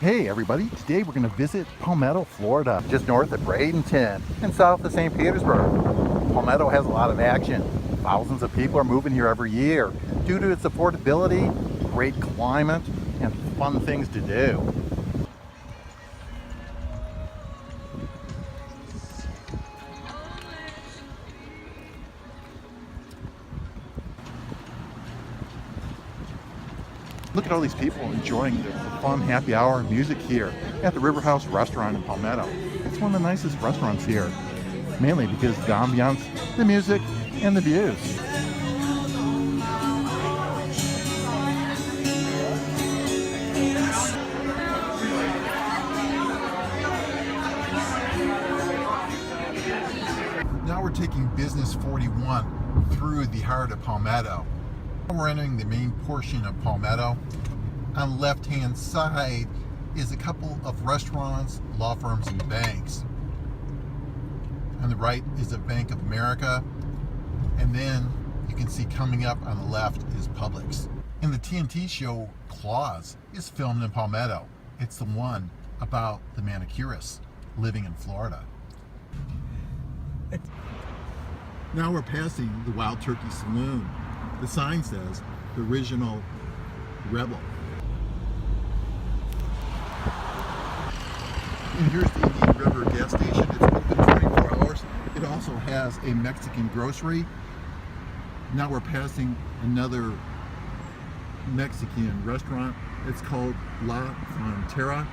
Hey everybody, today we're going to visit Palmetto, Florida, just north of Bradenton and south of St. Petersburg. Palmetto has a lot of action. Thousands of people are moving here every year due to its affordability, great climate, and fun things to do. Look at all these people enjoying the fun happy hour music here at the River House restaurant in Palmetto. It's one of the nicest restaurants here, mainly because of the ambiance, the music, and the views. Now we're taking Business 41 through the heart of Palmetto. We're entering the main portion of Palmetto. On the left-hand side is a couple of restaurants, law firms, and banks. On the right is a Bank of America. And then you can see coming up on the left is Publix. And the TNT show Claus is filmed in Palmetto. It's the one about the manicurists living in Florida. Now we're passing the Wild Turkey Saloon. The sign says, the original rebel. And here's the Indian River gas station. It's open 24 hours. It also has a Mexican grocery. Now we're passing another Mexican restaurant. It's called La Frontera.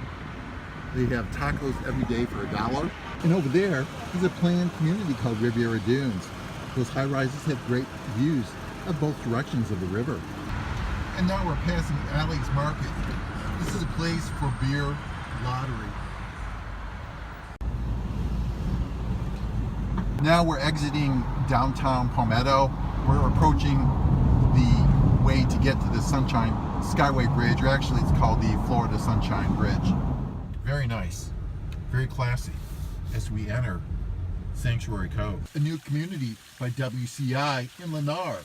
They have tacos every day for $1. And over there is a planned community called Riviera Dunes. Those high rises have great views of both directions of the river. And now we're passing Alley's Market. This is a place for beer lottery. Now we're exiting downtown Palmetto. We're approaching the way to get to the Sunshine Skyway Bridge, or actually it's called the Florida Sunshine Bridge. Very nice, very classy as we enter Sanctuary Cove, a new community by WCI in Lennar.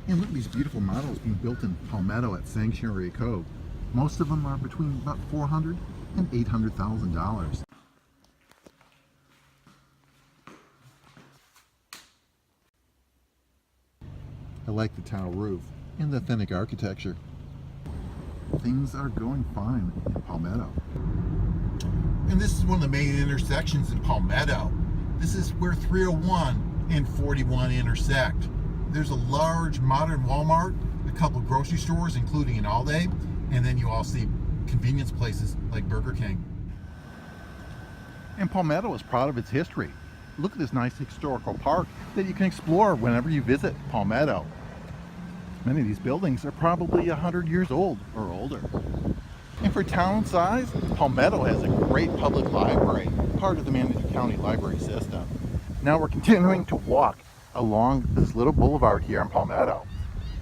And look at these beautiful models being built in Palmetto at Sanctuary Cove. Most of them are between about $400,000 and $800,000. I like the tile roof and the authentic architecture. Things are going fine in Palmetto. And this is one of the main intersections in Palmetto. This is where 301 and 41 intersect. There's a large modern Walmart, a couple of grocery stores, including an Aldi, and then you all see convenience places like Burger King. And Palmetto is proud of its history. Look at this nice historical park that you can explore whenever you visit Palmetto. Many of these buildings are probably 100 years old or older. And for town size, Palmetto has a great public library, part of the Manatee County Library System. Now we're continuing to walk along this little boulevard here in Palmetto.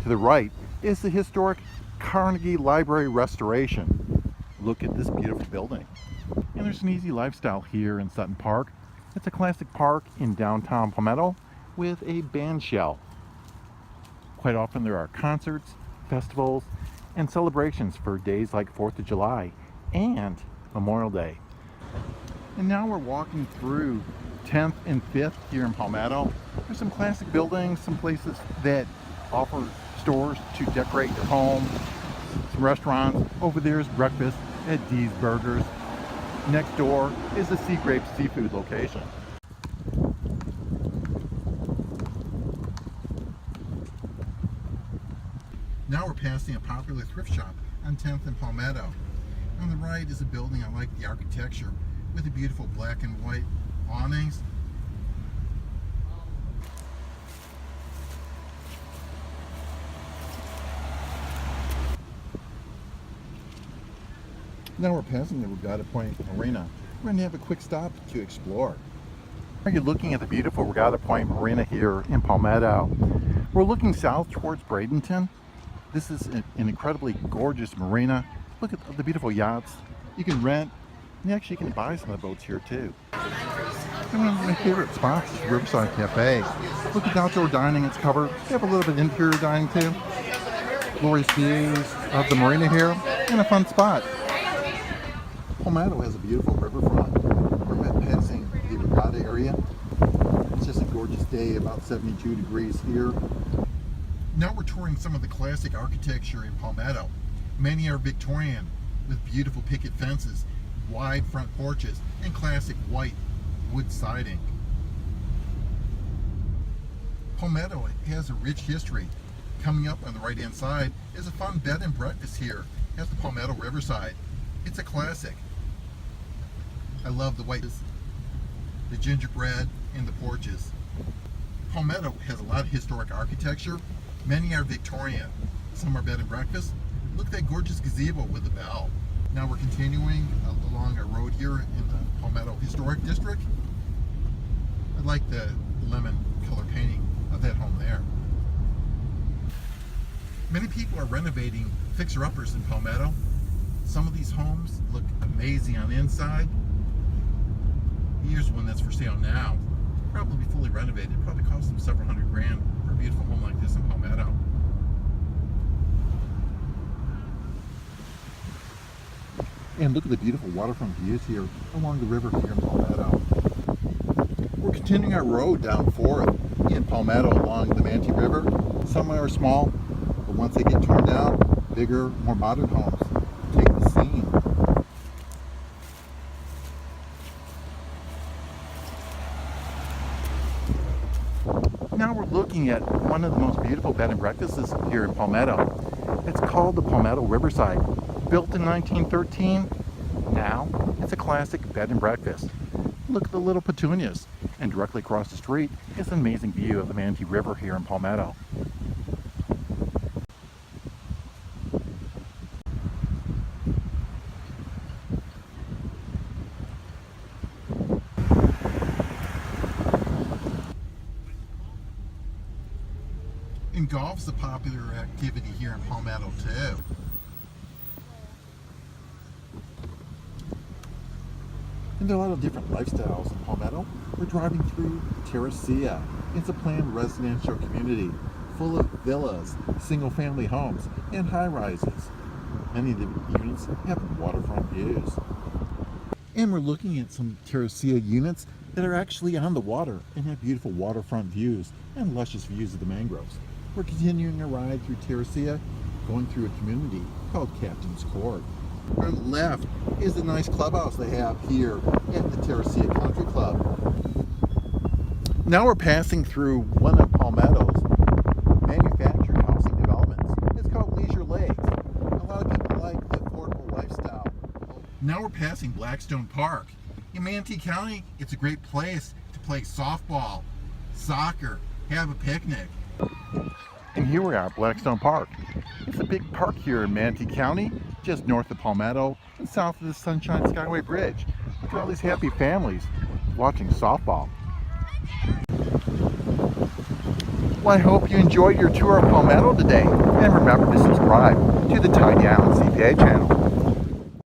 To the right is the historic Carnegie Library restoration. Look at this beautiful building. And there's an easy lifestyle here in Sutton Park. It's a classic park in downtown Palmetto with a band shell. Quite often there are concerts, festivals, and celebrations for days like 4th of July and Memorial Day. And now we're walking through 10th and 5th here in Palmetto. There's some classic buildings, some places that offer stores to decorate your home, some restaurants. Over there is breakfast at D's Burgers. Next door is the Sea Grape Seafood location. Now we're passing a popular thrift shop on 10th and Palmetto. On the right is a building I like the architecture with the beautiful black and white awnings. Now we're passing the Regatta Pointe Marina. We're going to have a quick stop to explore. You're looking at the beautiful Regatta Pointe Marina here in Palmetto. We're looking south towards Bradenton. This is an incredibly gorgeous marina. Look at the beautiful yachts. You can rent, and you actually can buy some of the boats here too. And one of my favorite spots is Riverside Cafe. Look at the outdoor dining, it's covered. They have a little bit of interior dining too. Glorious views of the marina here, and a fun spot. Palmetto has a beautiful riverfront. We're passing the Regatta area. It's just a gorgeous day, about 72 degrees here. Now we're touring some of the classic architecture in Palmetto. Many are Victorian, with beautiful picket fences, wide front porches, and classic white wood siding. Palmetto has a rich history. Coming up on the right hand side is a fun bed and breakfast here at the Palmetto Riverside. It's a classic. I love the white, the gingerbread, and the porches. Palmetto has a lot of historic architecture. Many are Victorian. Some are bed and breakfast. Look at that gorgeous gazebo with the bell. Now we're continuing along a road here in the Palmetto Historic District. I like the lemon color painting of that home there. Many people are renovating fixer-uppers in Palmetto. Some of these homes look amazing on the inside. Here's one that's for sale now. Probably fully renovated. Probably cost them several $100 grand for a beautiful home like this in Palmetto. And look at the beautiful waterfront views here along the river here in Palmetto. We're continuing our road down 4th in Palmetto along the Manatee River. Some are small, but once they get torn down, bigger, more modern homes take the scene. Now we're looking at one of the most beautiful bed and breakfasts here in Palmetto. It's called the Palmetto Riverside. Built in 1913, now it's a classic bed and breakfast. Look at the little petunias, and directly across the street is an amazing view of the Manatee River here in Palmetto. And golf's a popular activity here in Palmetto too. And there are a lot of different lifestyles in Palmetto. We're driving through Terracea. It's a planned residential community full of villas, single-family homes, and high-rises. Many of the units have waterfront views. And we're looking at some Terracea units that are actually on the water and have beautiful waterfront views and luscious views of the mangroves. We're continuing a ride through Terracea, going through a community called Captain's Court. On the left is the nice clubhouse they have here at the Terracea Country Club. Now we're passing through one of Palmetto's manufactured housing developments. It's called Leisure Lakes. A lot of people like the affordable lifestyle. Now we're passing Blackstone Park. In Manatee County, it's a great place to play softball, soccer, have a picnic. And here we are at Blackstone Park. It's a big park here in Manatee County, just north of Palmetto and south of the Sunshine Skyway Bridge. Look at all these happy families watching softball. Well, I hope you enjoyed your tour of Palmetto today. And remember to subscribe to the Tie Down CPA channel.